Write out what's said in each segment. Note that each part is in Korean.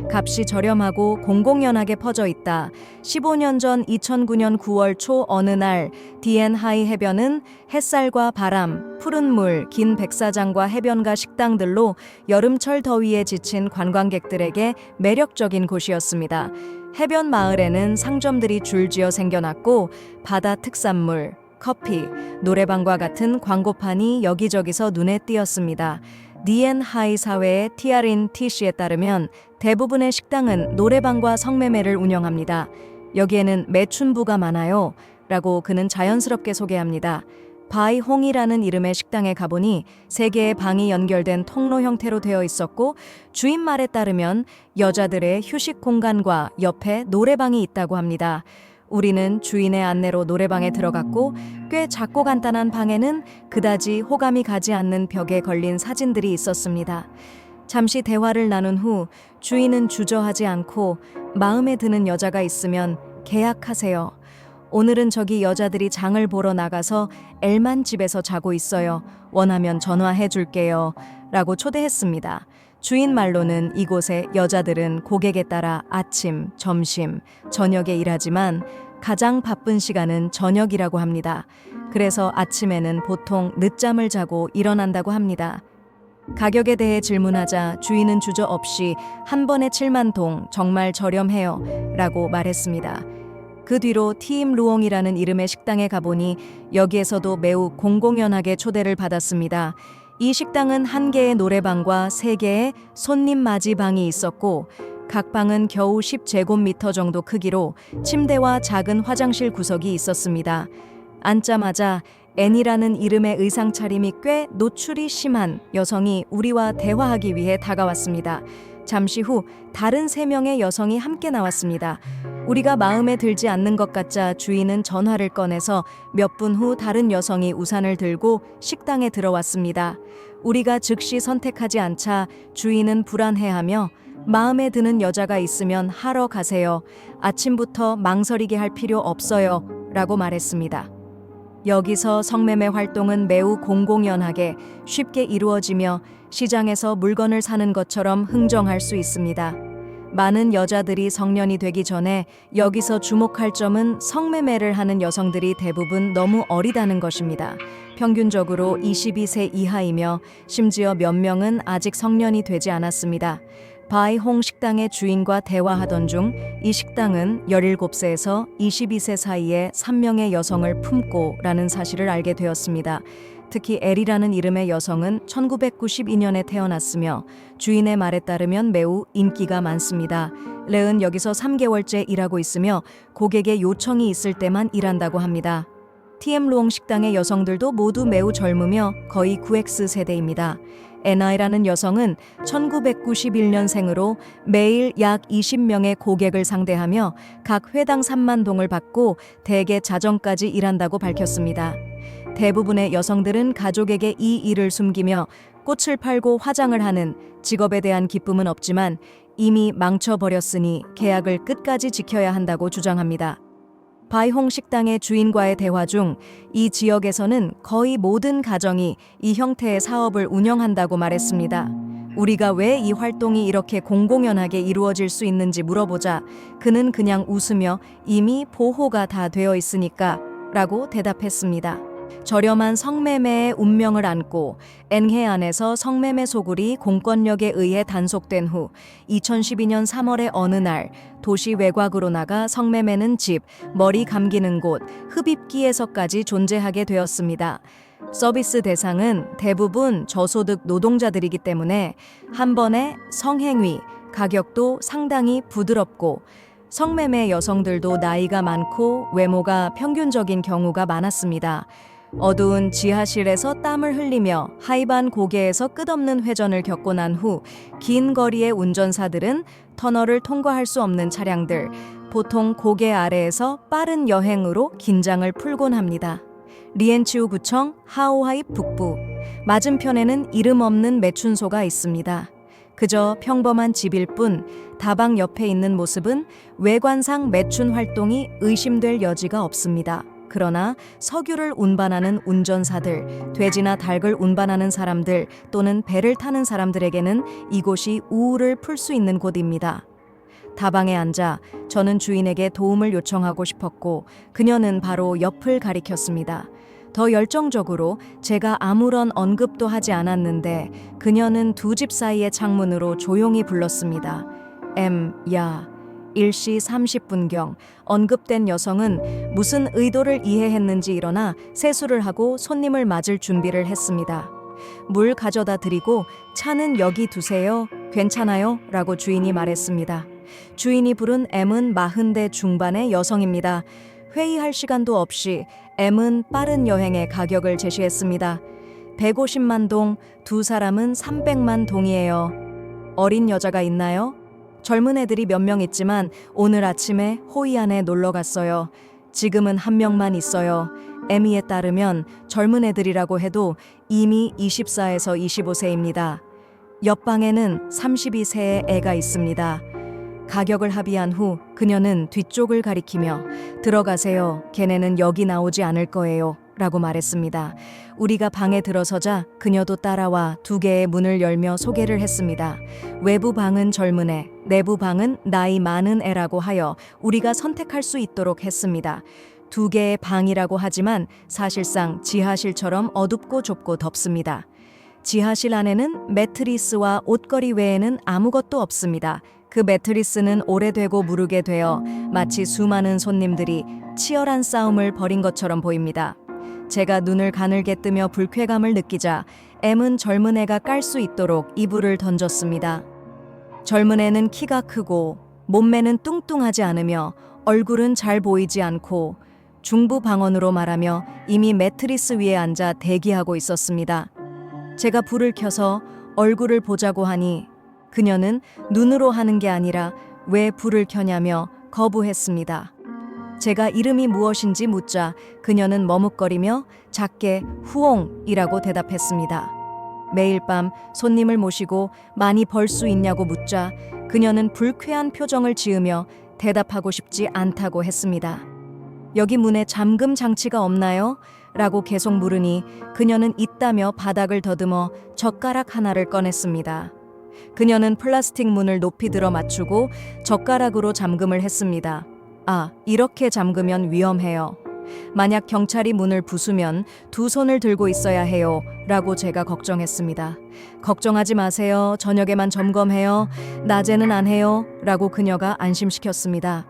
값이 저렴하고 공공연하게 퍼져 있다. 15년 전 2009년 9월 초 어느 날 D&하이 해변은 햇살과 바람, 푸른 물, 긴 백사장과 해변가 식당들로 여름철 더위에 지친 관광객들에게 매력적인 곳이었습니다. 해변 마을에는 상점들이 줄지어 생겨났고 바다 특산물, 커피, 노래방과 같은 광고판이 여기저기서 눈에 띄었습니다. D&하이 사회의 티아린 T씨에 따르면 대부분의 식당은 노래방과 성매매를 운영합니다. 여기에는 매춘부가 많아요. 라고 그는 자연스럽게 소개합니다. 바이홍이라는 이름의 식당에 가보니 3개의 방이 연결된 통로 형태로 되어 있었고 주인 말에 따르면 여자들의 휴식 공간과 옆에 노래방이 있다고 합니다. 우리는 주인의 안내로 노래방에 들어갔고 꽤 작고 간단한 방에는 그다지 호감이 가지 않는 벽에 걸린 사진들이 있었습니다. 잠시 대화를 나눈 후 주인은 주저하지 않고 마음에 드는 여자가 있으면 계약하세요. 오늘은 저기 여자들이 장을 보러 나가서 엘만 집에서 자고 있어요. 원하면 전화해 줄게요. 라고 초대했습니다. 주인 말로는 이곳의 여자들은 고객에 따라 아침, 점심, 저녁에 일하지만 가장 바쁜 시간은 저녁이라고 합니다. 그래서 아침에는 보통 늦잠을 자고 일어난다고 합니다. 가격에 대해 질문하자 주인은 주저없이 한 번에 7만 동, 정말 저렴해요. 라고 말했습니다. 그 뒤로 티임 루옹이라는 이름의 식당에 가보니 여기에서도 매우 공공연하게 초대를 받았습니다. 이 식당은 1개의 노래방과 3개의 손님 맞이 방이 있었고 각 방은 겨우 10제곱미터 정도 크기로 침대와 작은 화장실 구석이 있었습니다. 앉자마자 앤이라는 이름의 의상 차림이 꽤 노출이 심한 여성이 우리와 대화하기 위해 다가왔습니다. 잠시 후 다른 3명의 여성이 함께 나왔습니다. 우리가 마음에 들지 않는 것 같자 주인은 전화를 꺼내서 몇 분 후 다른 여성이 우산을 들고 식당에 들어왔습니다. 우리가 즉시 선택하지 않자 주인은 불안해하며 마음에 드는 여자가 있으면 하러 가세요. 아침부터 망설이게 할 필요 없어요. 라고 말했습니다. 여기서 성매매 활동은 매우 공공연하게 쉽게 이루어지며 시장에서 물건을 사는 것처럼 흥정할 수 있습니다. 많은 여자들이 성년이 되기 전에 여기서 주목할 점은 성매매를 하는 여성들이 대부분 너무 어리다는 것입니다. 평균적으로 22세 이하이며 심지어 몇 명은 아직 성년이 되지 않았습니다. 바이홍 식당의 주인과 대화하던 중 이 식당은 17세에서 22세 사이에 3명의 여성을 품고 라는 사실을 알게 되었습니다. 특히 엘이라는 이름의 여성은 1992년에 태어났으며 주인의 말에 따르면 매우 인기가 많습니다. 레은 여기서 3개월째 일하고 있으며 고객의 요청이 있을 때만 일한다고 합니다. TM 루옹 식당의 여성들도 모두 매우 젊으며 거의 9X 세대입니다. 에나이라는 여성은 1991년생으로 매일 약 20명의 고객을 상대하며 각 회당 3만 동을 받고 대개 자정까지 일한다고 밝혔습니다. 대부분의 여성들은 가족에게 이 일을 숨기며 꽃을 팔고 화장을 하는 직업에 대한 기쁨은 없지만 이미 망쳐버렸으니 계약을 끝까지 지켜야 한다고 주장합니다. 바이홍 식당의 주인과의 대화 중 이 지역에서는 거의 모든 가정이 이 형태의 사업을 운영한다고 말했습니다. 우리가 왜 이 활동이 이렇게 공공연하게 이루어질 수 있는지 물어보자 그는 그냥 웃으며 이미 보호가 다 되어 있으니까 라고 대답했습니다. 저렴한 성매매의 운명을 안고 앵해안에서 성매매 소굴이 공권력에 의해 단속된 후 2012년 3월의 어느 날 도시 외곽으로 나가 성매매는 집, 머리 감기는 곳, 흡입기에서까지 존재하게 되었습니다. 서비스 대상은 대부분 저소득 노동자들이기 때문에 한 번에 성행위, 가격도 상당히 부드럽고 성매매 여성들도 나이가 많고 외모가 평균적인 경우가 많았습니다. 어두운 지하실에서 땀을 흘리며 하이반 고개에서 끝없는 회전을 겪고 난 후 긴 거리의 운전사들은 터널을 통과할 수 없는 차량들, 보통 고개 아래에서 빠른 여행으로 긴장을 풀곤 합니다. 리엔치우 구청 하오하이 북부, 맞은편에는 이름 없는 매춘소가 있습니다. 그저 평범한 집일 뿐 다방 옆에 있는 모습은 외관상 매춘 활동이 의심될 여지가 없습니다. 그러나 석유를 운반하는 운전사들, 돼지나 닭을 운반하는 사람들 또는 배를 타는 사람들에게는 이곳이 우울을 풀 수 있는 곳입니다. 다방에 앉아 저는 주인에게 도움을 요청하고 싶었고 그녀는 바로 옆을 가리켰습니다. 더 열정적으로 제가 아무런 언급도 하지 않았는데 그녀는 두 집 사이의 창문으로 조용히 불렀습니다. 야. 1시 30분경 언급된 여성은 무슨 의도를 이해했는지 일어나 세수를 하고 손님을 맞을 준비를 했습니다. 물 가져다 드리고 차는 여기 두세요. 괜찮아요? 라고 주인이 말했습니다. 주인이 부른 M은 40대 중반의 여성입니다. 회의할 시간도 없이 M은 빠른 여행의 가격을 제시했습니다. 150만 동, 두 사람은 300만 동이에요. 어린 여자가 있나요? 젊은 애들이 몇 명 있지만 오늘 아침에 호이안에 놀러 갔어요. 지금은 한 명만 있어요. 에미에 따르면 젊은 애들이라고 해도 이미 24에서 25세입니다. 옆방에는 32세의 애가 있습니다. 가격을 합의한 후 그녀는 뒤쪽을 가리키며 들어가세요. 걔네는 여기 나오지 않을 거예요. 라고 말했습니다. 우리가 방에 들어서자 그녀도 따라와 두 개의 문을 열며 소개를 했습니다. 외부 방은 젊은 애, 내부 방은 나이 많은 애라고 하여 우리가 선택할 수 있도록 했습니다. 두 개의 방이라고 하지만 사실상 지하실처럼 어둡고 좁고 덥습니다. 지하실 안에는 매트리스와 옷걸이 외에는 아무것도 없습니다. 그 매트리스는 오래되고 무르게 되어 마치 수많은 손님들이 치열한 싸움을 벌인 것처럼 보입니다. 제가 눈을 가늘게 뜨며 불쾌감을 느끼자 M은 젊은 애가 깔 수 있도록 이불을 던졌습니다. 젊은 애는 키가 크고 몸매는 뚱뚱하지 않으며 얼굴은 잘 보이지 않고 중부 방언으로 말하며 이미 매트리스 위에 앉아 대기하고 있었습니다. 제가 불을 켜서 얼굴을 보자고 하니 그녀는 눈으로 하는 게 아니라 왜 불을 켜냐며 거부했습니다. 제가 이름이 무엇인지 묻자 그녀는 머뭇거리며 작게 후옹이라고 대답했습니다. 매일 밤 손님을 모시고 많이 벌 수 있냐고 묻자 그녀는 불쾌한 표정을 지으며 대답하고 싶지 않다고 했습니다. 여기 문에 잠금 장치가 없나요? 라고 계속 물으니 그녀는 있다며 바닥을 더듬어 젓가락 하나를 꺼냈습니다. 그녀는 플라스틱 문을 높이 들어 맞추고 젓가락으로 잠금을 했습니다. 이렇게 잠그면 위험해요. 만약 경찰이 문을 부수면 두 손을 들고 있어야 해요. 라고 제가 걱정했습니다. 걱정하지 마세요. 저녁에만 점검해요. 낮에는 안 해요. 라고 그녀가 안심시켰습니다.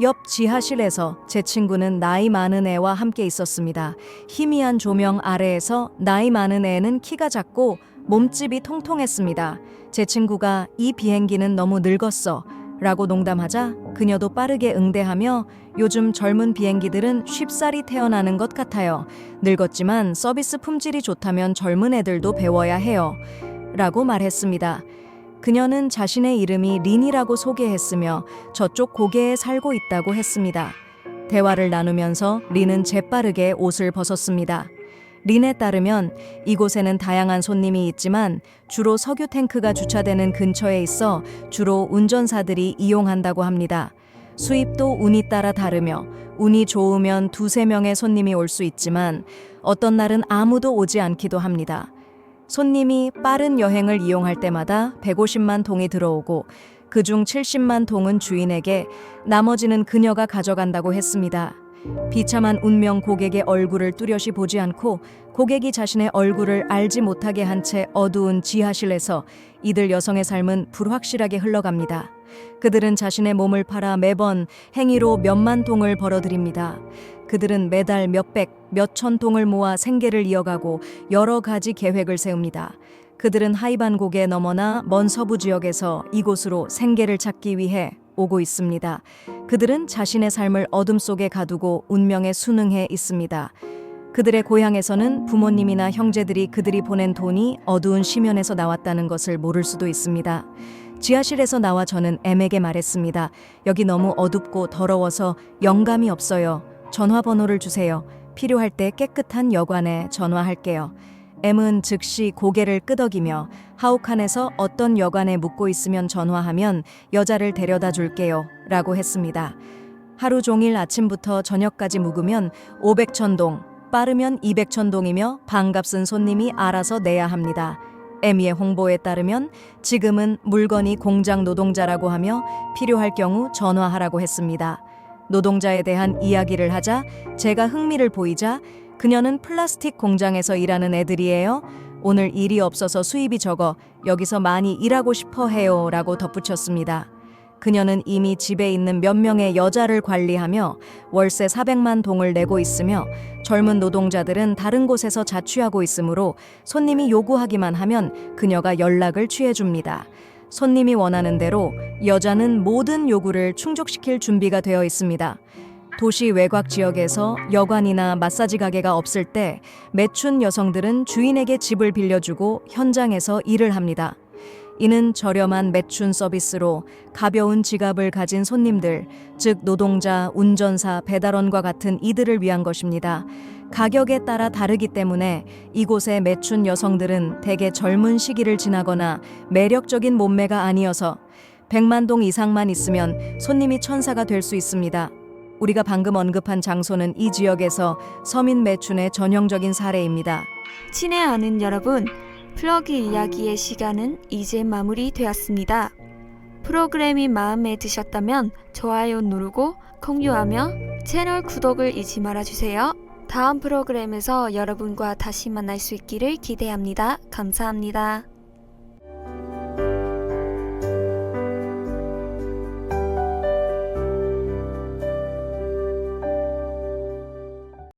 옆 지하실에서 제 친구는 나이 많은 애와 함께 있었습니다. 희미한 조명 아래에서 나이 많은 애는 키가 작고 몸집이 통통했습니다. 제 친구가 이 비행기는 너무 늙었어. 라고 농담하자 그녀도 빠르게 응대하며 요즘 젊은 비행기들은 쉽사리 태어나는 것 같아요. 늙었지만 서비스 품질이 좋다면 젊은 애들도 배워야 해요. 라고 말했습니다. 그녀는 자신의 이름이 린이라고 소개했으며 저쪽 고개에 살고 있다고 했습니다. 대화를 나누면서 린은 재빠르게 옷을 벗었습니다. 린에 따르면 이곳에는 다양한 손님이 있지만 주로 석유 탱크가 주차되는 근처에 있어 주로 운전사들이 이용한다고 합니다. 수입도 운이 따라 다르며 운이 좋으면 2-3명의 손님이 올 수 있지만 어떤 날은 아무도 오지 않기도 합니다. 손님이 빠른 여행을 이용할 때마다 150만 동이 들어오고 그중 70만 동은 주인에게 나머지는 그녀가 가져간다고 했습니다. 비참한 운명 고객의 얼굴을 뚜렷이 보지 않고 고객이 자신의 얼굴을 알지 못하게 한 채 어두운 지하실에서 이들 여성의 삶은 불확실하게 흘러갑니다. 그들은 자신의 몸을 팔아 매번 행위로 몇만 동을 벌어들입니다. 그들은 매달 몇백, 몇천 동을 모아 생계를 이어가고 여러 가지 계획을 세웁니다. 그들은 하이반곡에 넘어나 먼 서부 지역에서 이곳으로 생계를 찾기 위해 오고 있습니다. 그들은 자신의 삶을 어둠 속에 가두고 운명에 순응해 있습니다. 그들의 고향에서는 부모님이나 형제들이 그들이 보낸 돈이 어두운 심연에서 나왔다는 것을 모를 수도 있습니다. 지하실에서 나와 저는 M에게 말했습니다. 여기 너무 어둡고 더러워서 영감이 없어요. 전화번호를 주세요. 필요할 때 깨끗한 여관에 전화할게요. M은 즉시 고개를 끄덕이며 하우칸에서 어떤 여관에 묵고 있으면 전화하면 여자를 데려다 줄게요. 라고 했습니다. 하루 종일 아침부터 저녁까지 묵으면 500천동, 빠르면 200천동이며 반값은 손님이 알아서 내야 합니다. 에미의 홍보에 따르면 지금은 물건이 공장 노동자라고 하며 필요할 경우 전화하라고 했습니다. 노동자에 대한 이야기를 하자 제가 흥미를 보이자 그녀는 플라스틱 공장에서 일하는 애들이에요. 오늘 일이 없어서 수입이 적어 여기서 많이 일하고 싶어 해요 라고 덧붙였습니다. 그녀는 이미 집에 있는 몇 명의 여자를 관리하며 월세 400만 동을 내고 있으며 젊은 노동자들은 다른 곳에서 자취하고 있으므로 손님이 요구하기만 하면 그녀가 연락을 취해줍니다. 손님이 원하는 대로 여자는 모든 요구를 충족시킬 준비가 되어 있습니다. 도시 외곽 지역에서 여관이나 마사지 가게가 없을 때 매춘 여성들은 주인에게 집을 빌려주고 현장에서 일을 합니다. 이는 저렴한 매춘 서비스로 가벼운 지갑을 가진 손님들, 즉 노동자, 운전사, 배달원과 같은 이들을 위한 것입니다. 가격에 따라 다르기 때문에 이곳의 매춘 여성들은 대개 젊은 시기를 지나거나 매력적인 몸매가 아니어서 100만 동 이상만 있으면 손님이 천사가 될 수 있습니다. 우리가 방금 언급한 장소는 이 지역에서 서민 매춘의 전형적인 사례입니다. 친애 아는 여러분, 플러그 이야기의 시간은 이제 마무리되었습니다. 프로그램이 마음에 드셨다면 좋아요 누르고 공유하며 채널 구독을 잊지 말아주세요. 다음 프로그램에서 여러분과 다시 만날 수 있기를 기대합니다. 감사합니다.